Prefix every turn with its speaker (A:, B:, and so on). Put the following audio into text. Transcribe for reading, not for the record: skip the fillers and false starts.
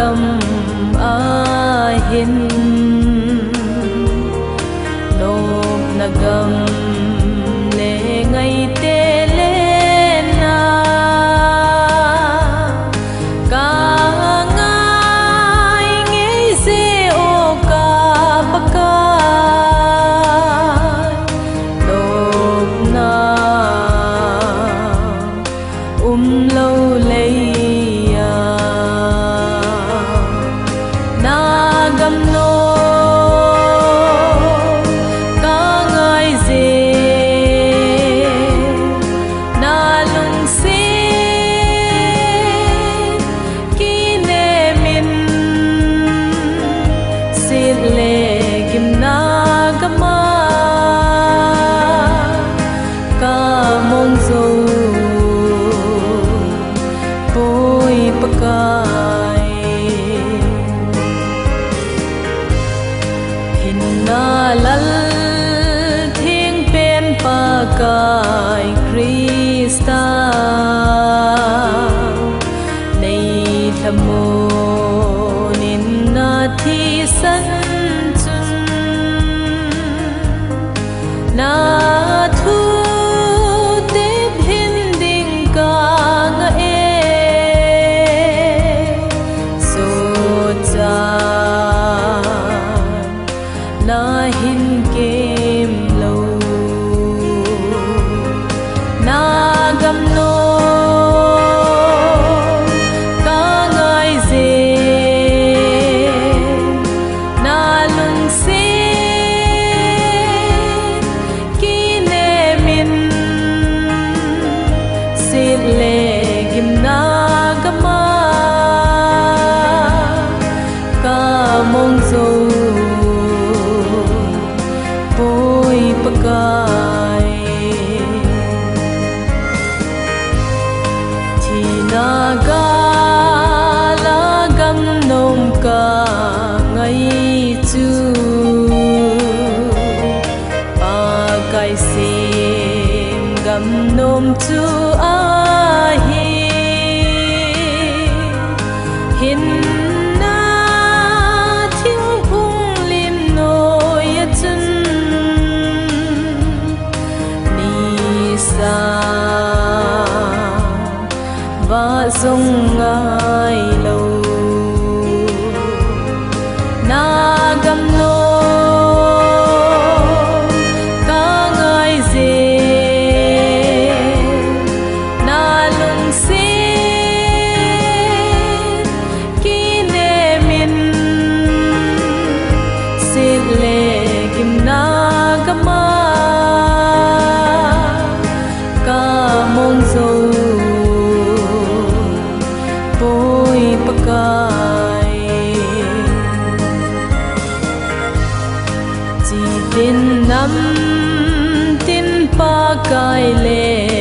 A: gam a hin nop na gam le ngai te le na ka ngai ngei se o ka paka nop na lâu lấy na gam no ka ngai ze na lung se ki ne min sit le kim na gama ka mong zo pakai hinna lal thing pen pakai Krista nei thamo ninna thi san chun na thu te bhin ding ka nga na hin kem lo na gam no ka ngai ze na lung se ki ne min sit le kim na gama ka mong zo pakai thina ga la gam nom ka ngai chu pakai sim gam nom chu a hi hin và sông ngai lâu na gam no ka ngai ze na lung se ki ne min sit le kim na gama ka mong zo pakai chỉ tin năm tin pakai le